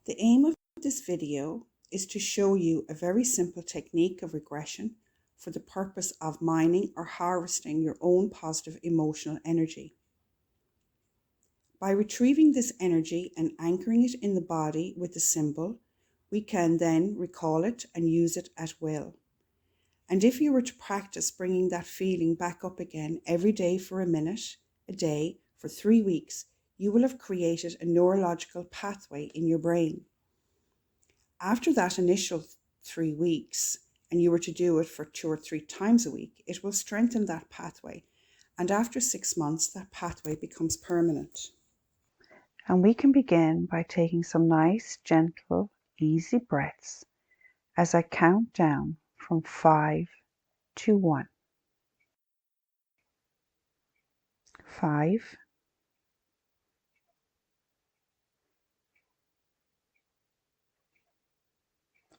The aim of this video is to show you a very simple technique of regression for the purpose of mining or harvesting your own positive emotional energy. By retrieving this energy and anchoring it in the body with the symbol, we can then recall it and use it at will. And if you were to practice bringing that feeling back up again every day for a minute, a day, for 3 weeks, you will have created a neurological pathway in your brain. After that initial 3 weeks, and you were to do it for 2 or 3 times a week, it will strengthen that pathway. And after 6 months, that pathway becomes permanent. And we can begin by taking some nice, gentle, easy breaths as I count down from 5 to 1. 5,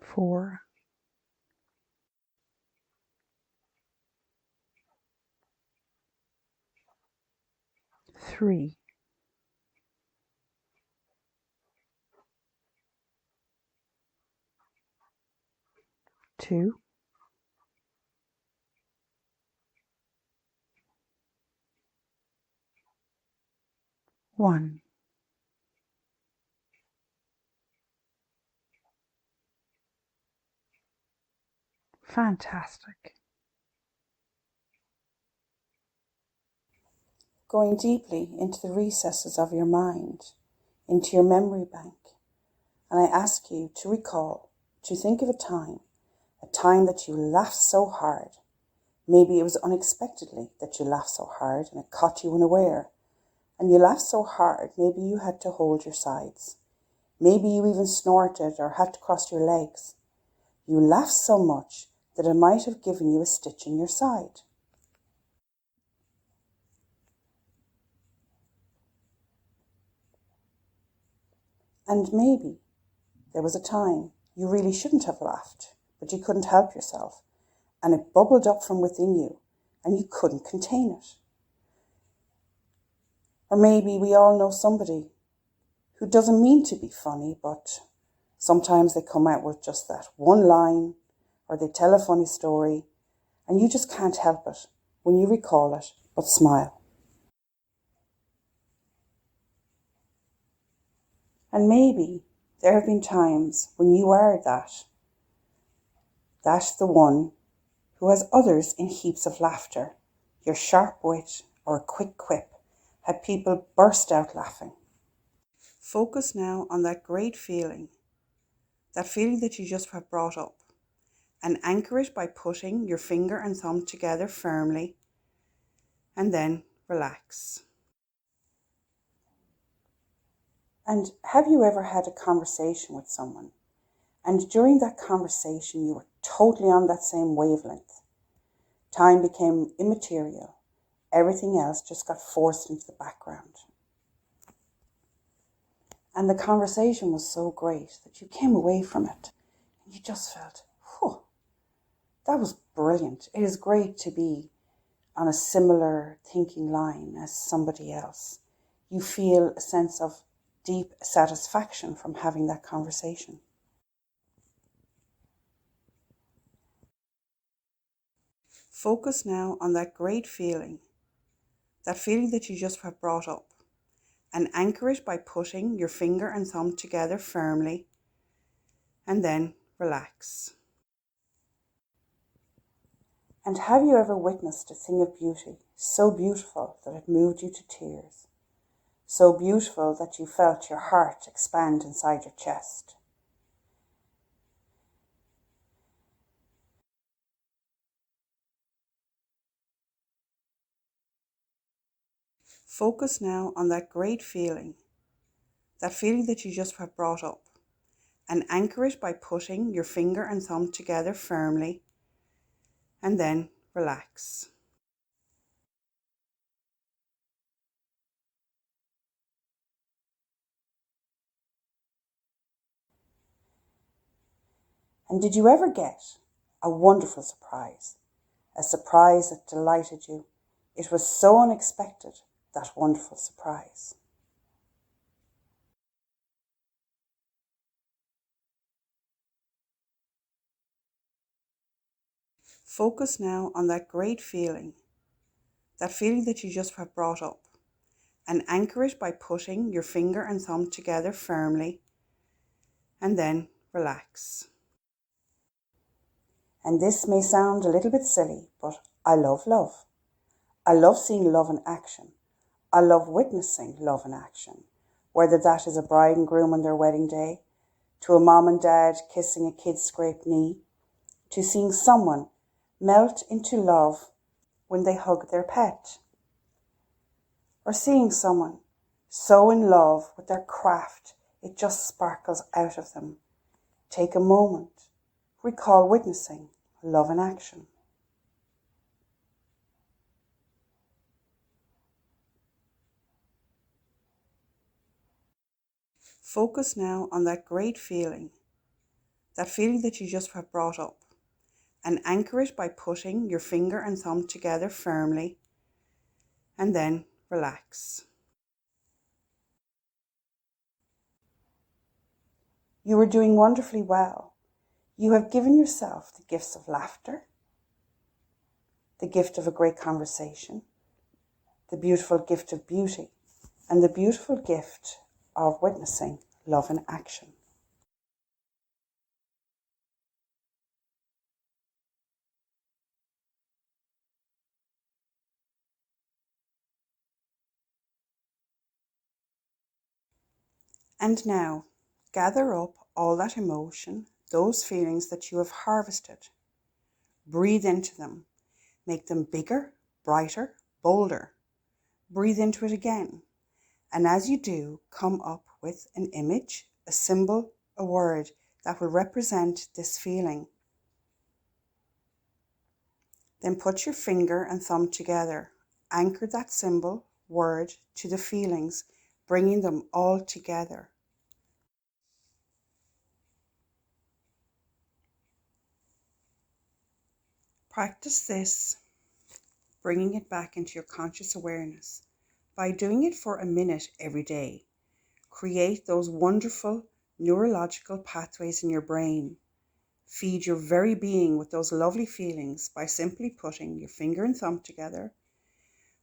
4, 3, 2, 1. Fantastic. Going deeply into the recesses of your mind, into your memory bank, and I ask you to recall, to think of a time that you laughed so hard. Maybe it was unexpectedly that you laughed so hard and it caught you unaware. And you laughed so hard, maybe you had to hold your sides. Maybe you even snorted or had to cross your legs. You laughed so much that it might have given you a stitch in your side. And maybe there was a time you really shouldn't have laughed, but you couldn't help yourself, and it bubbled up from within you, and you couldn't contain it. Or maybe we all know somebody who doesn't mean to be funny, but sometimes they come out with just that one line, or they tell a funny story, and you just can't help it when you recall it, but smile. And maybe there have been times when you are that's the one who has others in heaps of laughter. Your sharp wit or a quick quip had people burst out laughing. Focus now on that great feeling, that you just have brought up, and anchor it by putting your finger and thumb together firmly, and then relax. And have you ever had a conversation with someone, and during that conversation you were totally on that same wavelength? Time became immaterial. Everything else just got forced into the background. And the conversation was so great that you came away from it and you just felt, whew, that was brilliant. It is great to be on a similar thinking line as somebody else. You feel a sense of deep satisfaction from having that conversation. Focus now on that great feeling, that you just have brought up, and anchor it by putting your finger and thumb together firmly, and then relax. And have you ever witnessed a thing of beauty, so beautiful that it moved you to tears, so beautiful that you felt your heart expand inside your chest? Focus now on that great feeling, that you just have brought up, and anchor it by putting your finger and thumb together firmly, and then relax. And did you ever get a wonderful surprise? A surprise that delighted you? It was so unexpected, that wonderful surprise. Focus now on that great feeling, that feeling that you just have brought up, and anchor it by putting your finger and thumb together firmly, and then relax. And this may sound a little bit silly, but I love love. I love seeing love in action. I love witnessing love in action, whether that is a bride and groom on their wedding day, to a mom and dad kissing a kid's scraped knee, to seeing someone melt into love when they hug their pet, or seeing someone so in love with their craft it just sparkles out of them. Take a moment. Recall witnessing love in action. Focus now on that great feeling, that feeling that you just have brought up, and anchor it by putting your finger and thumb together firmly, and then relax. You are doing wonderfully well. You have given yourself the gifts of laughter, the gift of a great conversation, the beautiful gift of beauty, and the beautiful gift of witnessing love in action. And now, gather up all that emotion, those feelings that you have harvested. Breathe into them. Make them bigger, brighter, bolder. Breathe into it again. And as you do, come up with an image, a symbol, a word that will represent this feeling. Then put your finger and thumb together. Anchor that symbol, word to the feelings, bringing them all together. Practice this, bringing it back into your conscious awareness. By doing it for a minute every day, create those wonderful neurological pathways in your brain. Feed your very being with those lovely feelings by simply putting your finger and thumb together.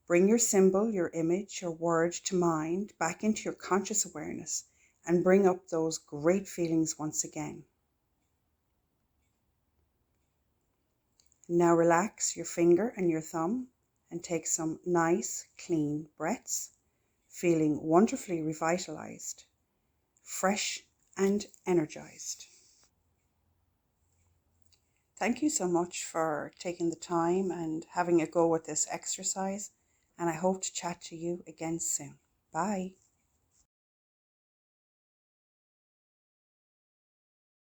Bring your symbol, your image, your word to mind back into your conscious awareness and bring up those great feelings once again. Now relax your finger and your thumb and take some nice, clean breaths, feeling wonderfully revitalized, fresh and energized. Thank you so much for taking the time and having a go with this exercise, and I hope to chat to you again soon. Bye.